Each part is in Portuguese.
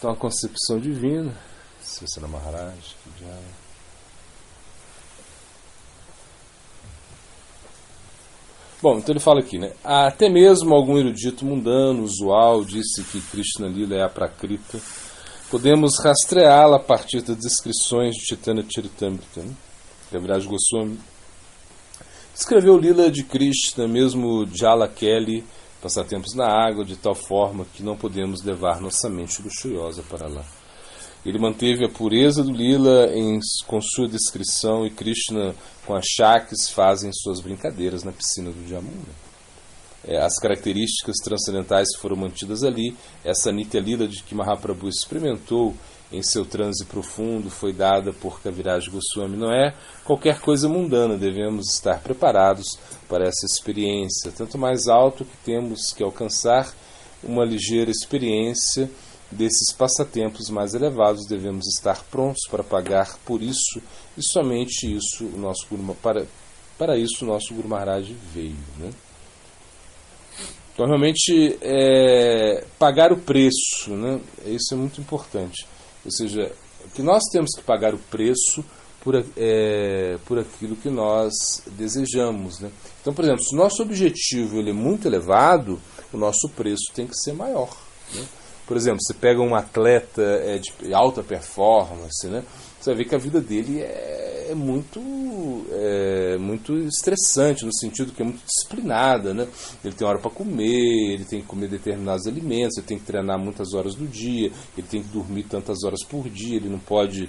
Então a concepção divina, Srisana Maharaj, que já... Bom, então ele fala aqui, né? Até mesmo algum erudito mundano, usual, disse que Krishna Lila é a Prakrita. Podemos rastreá-la a partir das descrições de Chaitanya Charitamrita, né? Kaviraj Goswami escreveu Lila de Krishna, mesmo Jala Kelly, passatempos na água, de tal forma que não podemos levar nossa mente luxuriosa para lá. Ele manteve a pureza do Lila com sua descrição, e Krishna com as Shaktis fazem suas brincadeiras na piscina do Jamuna. As características transcendentais foram mantidas ali. Essa Nitya Lila de que Mahaprabhu experimentou em seu transe profundo foi dada por Kaviraj Goswami. Não é qualquer coisa mundana, devemos estar preparados para essa experiência. Tanto mais alto que temos que alcançar uma ligeira experiência desses passatempos mais elevados, devemos estar prontos para pagar por isso, e somente isso o nosso Guru, para isso o nosso Guru Maharaj veio, né? Então realmente pagar o preço, né? Isso é muito importante, ou seja, que nós temos que pagar o preço por aquilo que nós desejamos, né? Então, por exemplo, se o nosso objetivo ele é muito elevado, o nosso preço tem que ser maior, né? Por exemplo, você pega um atleta de alta performance, né? Você vai ver que a vida dele é muito estressante, no sentido que é muito disciplinada, né? Ele tem hora para comer, ele tem que comer determinados alimentos, ele tem que treinar muitas horas do dia, ele tem que dormir tantas horas por dia, ele não pode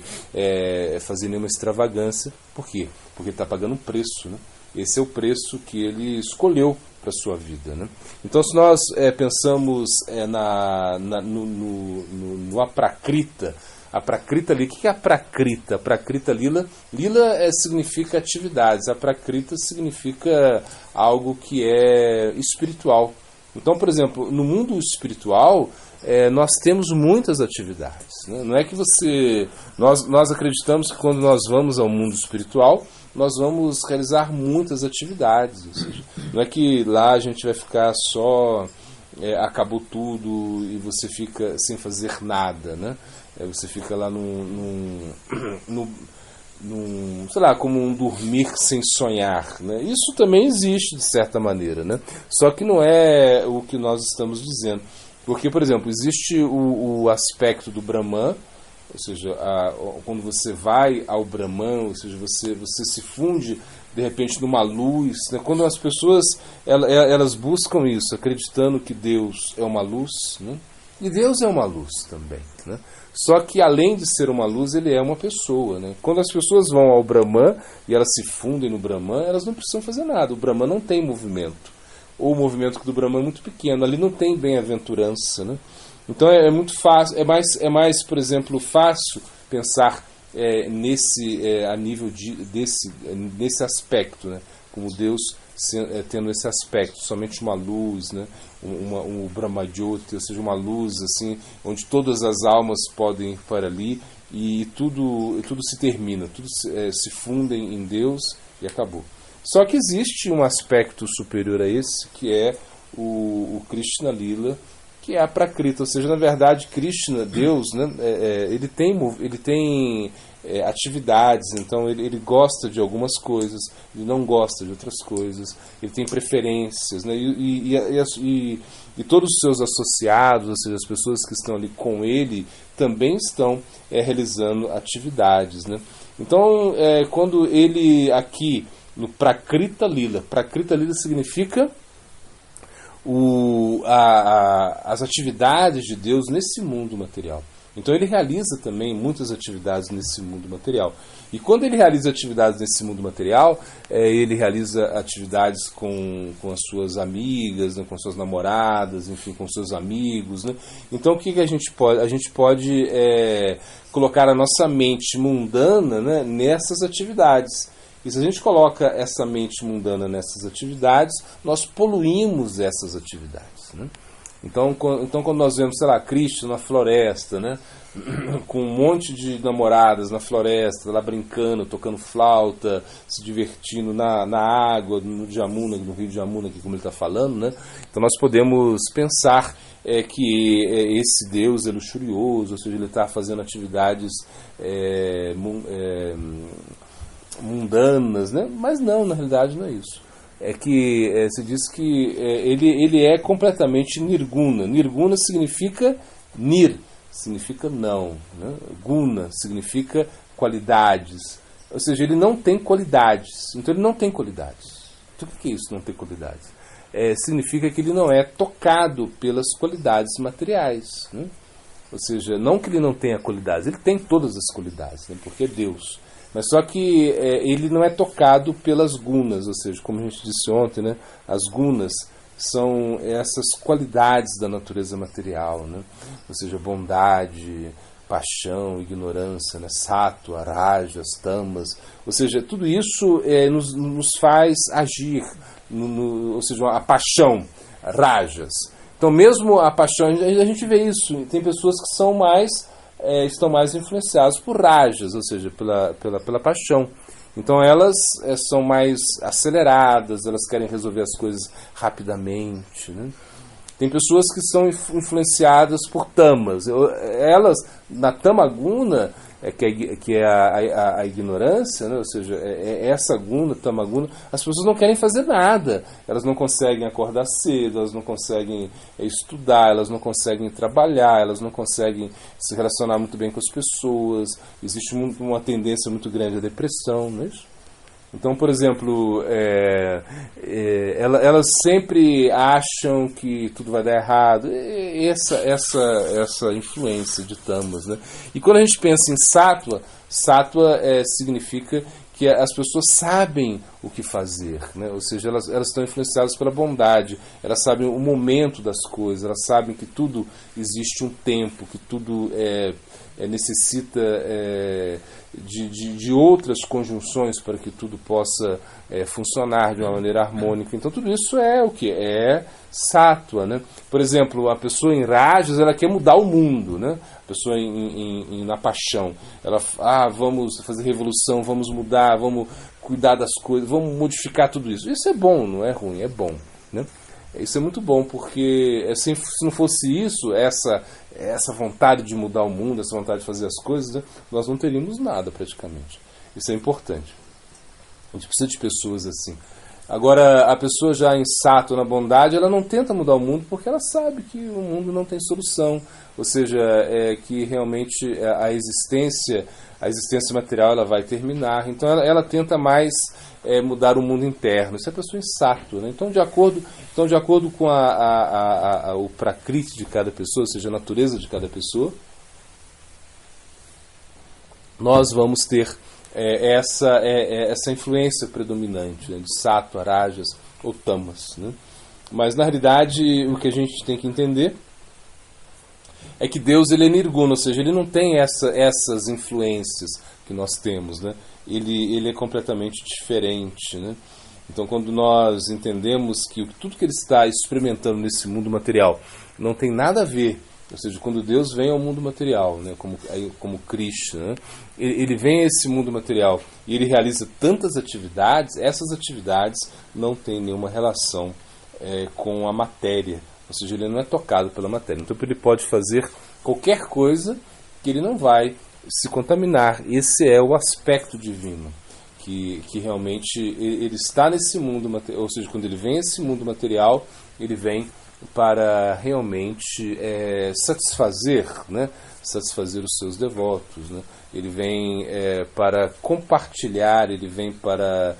fazer nenhuma extravagância. Por quê? Porque ele está pagando um preço, né? Esse é o preço que ele escolheu para a sua vida, né? Então, se nós pensamos no Aprakrita, a Prakrita ali, o que é a Prakrita? A Prakrita Lila, significa atividades, a Prakrita significa algo que é espiritual. Então, por exemplo, no mundo espiritual, nós temos muitas atividades, né? Não é que nós acreditamos que quando nós vamos ao mundo espiritual, nós vamos realizar muitas atividades, ou seja, não é que lá a gente vai ficar só, acabou tudo e você fica sem fazer nada, né? Você fica lá sei lá, como um dormir sem sonhar, né? Isso também existe de certa maneira, né? Só que não é o que nós estamos dizendo, porque, por exemplo, existe o aspecto do Brahman, ou seja, quando você vai ao Brahman, ou seja, você se funde de repente numa luz, né? Quando as pessoas elas buscam isso, acreditando que Deus é uma luz, né? E Deus é uma luz também, né? Só que além de ser uma luz, ele é uma pessoa, né? Quando as pessoas vão ao Brahman e elas se fundem no Brahman, elas não precisam fazer nada. O Brahman não tem movimento, ou o movimento do Brahman é muito pequeno, ali não tem bem-aventurança, né? Então é muito fácil, é mais, por exemplo, fácil pensar a nível nesse aspecto, né? Como Deus tendo esse aspecto, somente uma luz, né? Um Brahmajyoti, ou seja, uma luz assim, onde todas as almas podem ir para ali e tudo se termina, tudo se fundem em Deus e acabou. Só que existe um aspecto superior a esse, que é o Krishna Lila, que é a Prakrita, ou seja, na verdade, Krishna, Deus, né, ele tem atividades, então ele gosta de algumas coisas, ele não gosta de outras coisas, ele tem preferências, né, e todos os seus associados, ou seja, as pessoas que estão ali com ele, também estão realizando atividades, né. Então, quando ele aqui, no Prakrita Lila significa as atividades de Deus nesse mundo material. Então ele realiza também muitas atividades nesse mundo material. E quando ele realiza atividades nesse mundo material, ele realiza atividades com as suas amigas, né, com suas namoradas, enfim, com seus amigos, né? Então o que a gente pode? A gente pode colocar a nossa mente mundana, né, nessas atividades. E se a gente coloca essa mente mundana nessas atividades, nós poluímos essas atividades, né? Então, quando nós vemos, sei lá, Krishna na floresta, né, com um monte de namoradas na floresta, lá brincando, tocando flauta, se divertindo na água, no Jamuna, no rio de Jamuna, aqui como ele está falando, né? Então nós podemos pensar que esse Deus é luxurioso, ou seja, ele está fazendo atividades mundanas, né? Mas não, na realidade não é isso. É que se diz que ele é completamente nirguna. Nirguna significa nir, significa não, né? Guna significa qualidades. Ou seja, ele não tem qualidades. Então ele não tem qualidades. Então o que é isso, não tem qualidades? Significa que ele não é tocado pelas qualidades materiais, né? Ou seja, não que ele não tenha qualidades, ele tem todas as qualidades, né? Porque é Deus. Mas só que ele não é tocado pelas gunas, ou seja, como a gente disse ontem, né? As gunas são essas qualidades da natureza material, né? Ou seja, bondade, paixão, ignorância, né? Sattva, rajas, tamas, ou seja, tudo isso nos faz agir, ou seja, a paixão, rajas. Então mesmo a paixão, a gente vê isso, tem pessoas que são estão mais influenciadas por rajas, ou seja, pela paixão. Então elas são mais aceleradas, elas querem resolver as coisas rapidamente, né? Tem pessoas que são influenciadas por tamas. Elas, na tamaguna, que é a ignorância, né? Ou seja, essa guna, tamaguna, as pessoas não querem fazer nada. Elas não conseguem acordar cedo, elas não conseguem estudar, elas não conseguem trabalhar, elas não conseguem se relacionar muito bem com as pessoas. Existe uma tendência muito grande à depressão, não é isso? Então, por exemplo, elas sempre acham que tudo vai dar errado. Essa influência de tamas, né? E quando a gente pensa em sattva, significa que as pessoas sabem o que fazer, né? Ou seja, elas estão influenciadas pela bondade, elas sabem o momento das coisas, elas sabem que tudo existe um tempo, que tudo necessita de outras conjunções para que tudo possa funcionar de uma maneira harmônica. Então tudo isso é o que? É sattva, né? Por exemplo, a pessoa em rajas, ela quer mudar o mundo, né? A pessoa na paixão, ela vamos fazer revolução, vamos mudar, vamos cuidar das coisas, vamos modificar tudo isso. Isso é bom, não é ruim, é bom, né? Isso é muito bom, porque se não fosse isso, essa vontade de mudar o mundo, essa vontade de fazer as coisas, né, nós não teríamos nada praticamente. Isso é importante. A gente precisa de pessoas assim. Agora, a pessoa já em sattva, na bondade, ela não tenta mudar o mundo porque ela sabe que o mundo não tem solução. Ou seja, que realmente a existência material ela vai terminar. Então ela tenta mais mudar o mundo interno. Isso é a pessoa em sattva, né? Então, de acordo com o prakriti de cada pessoa, ou seja, a natureza de cada pessoa, nós vamos ter essa influência predominante, né, de sattva, rajas ou tamas, né? Mas na realidade o que a gente tem que entender é que Deus ele é nirguna, ou seja, ele não tem essas influências que nós temos, né? Ele é completamente diferente, né? Então quando nós entendemos que tudo que ele está experimentando nesse mundo material não tem nada a ver, ou seja, quando Deus vem ao mundo material, né, como Krishna, né, ele vem a esse mundo material e ele realiza tantas atividades, essas atividades não têm nenhuma relação com a matéria, ou seja, ele não é tocado pela matéria. Então ele pode fazer qualquer coisa que ele não vai se contaminar. Esse é o aspecto divino, que realmente ele está nesse mundo material, ou seja, quando ele vem a esse mundo material, ele vem para realmente satisfazer os seus devotos, né? Ele vem para compartilhar, ele vem para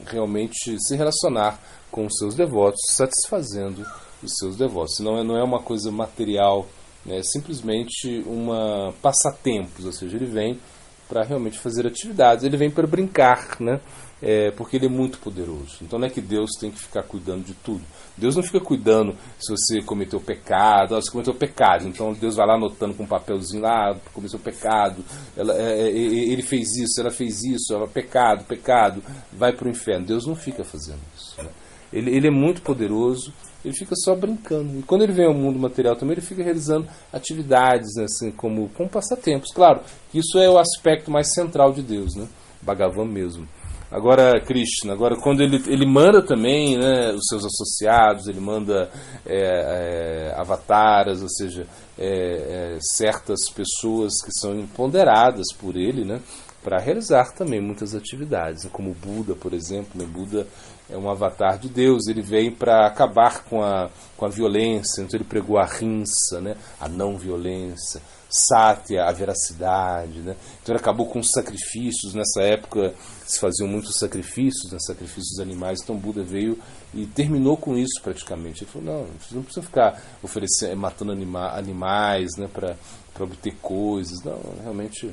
realmente se relacionar com os seus devotos, satisfazendo os seus devotos. Não é uma coisa material, né? É simplesmente uma passatempos, ou seja, ele vem para realmente fazer atividades, ele vem para brincar, né? Porque ele é muito poderoso. Então não é que Deus tem que ficar cuidando de tudo. Deus não fica cuidando se você cometeu pecado. Você cometeu pecado, então Deus vai lá anotando com um papelzinho lá, cometeu pecado, ele fez isso, ela fez isso, ela, pecado, vai para o inferno. Deus não fica fazendo isso, né? Ele é muito poderoso, ele fica só brincando. E quando ele vem ao mundo material também, ele fica realizando atividades, né, assim, como passatempos. Claro, isso é o aspecto mais central de Deus, né? Bhagavan mesmo. Agora, Krishna, agora quando ele manda também, né, os seus associados, ele manda avataras, ou seja, certas pessoas que são empoderadas por ele, né, para realizar também muitas atividades, né, como o Buda, por exemplo. Né, Buda é um avatar de Deus, ele vem para acabar com a violência, então ele pregou a ahimsa, né, a não violência, Satya, a veracidade, né? Então ele acabou com os sacrifícios. Nessa época se faziam muitos sacrifícios, né? Sacrifícios animais. Então Buda veio e terminou com isso praticamente. Ele falou, não, vocês não precisam ficar matando animais, né? Para obter coisas. Não, realmente,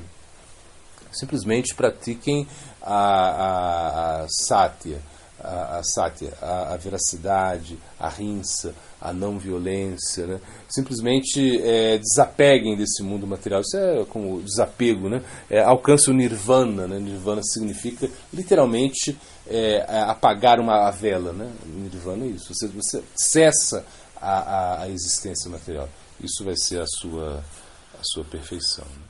simplesmente pratiquem a Satya, a veracidade, a ahimsa, a não violência, né? Simplesmente desapeguem desse mundo material. Isso é como desapego, né? Alcance o nirvana, né? Nirvana significa literalmente apagar a vela, né? Nirvana é isso. Você cessa a existência material. Isso vai ser a sua perfeição, né?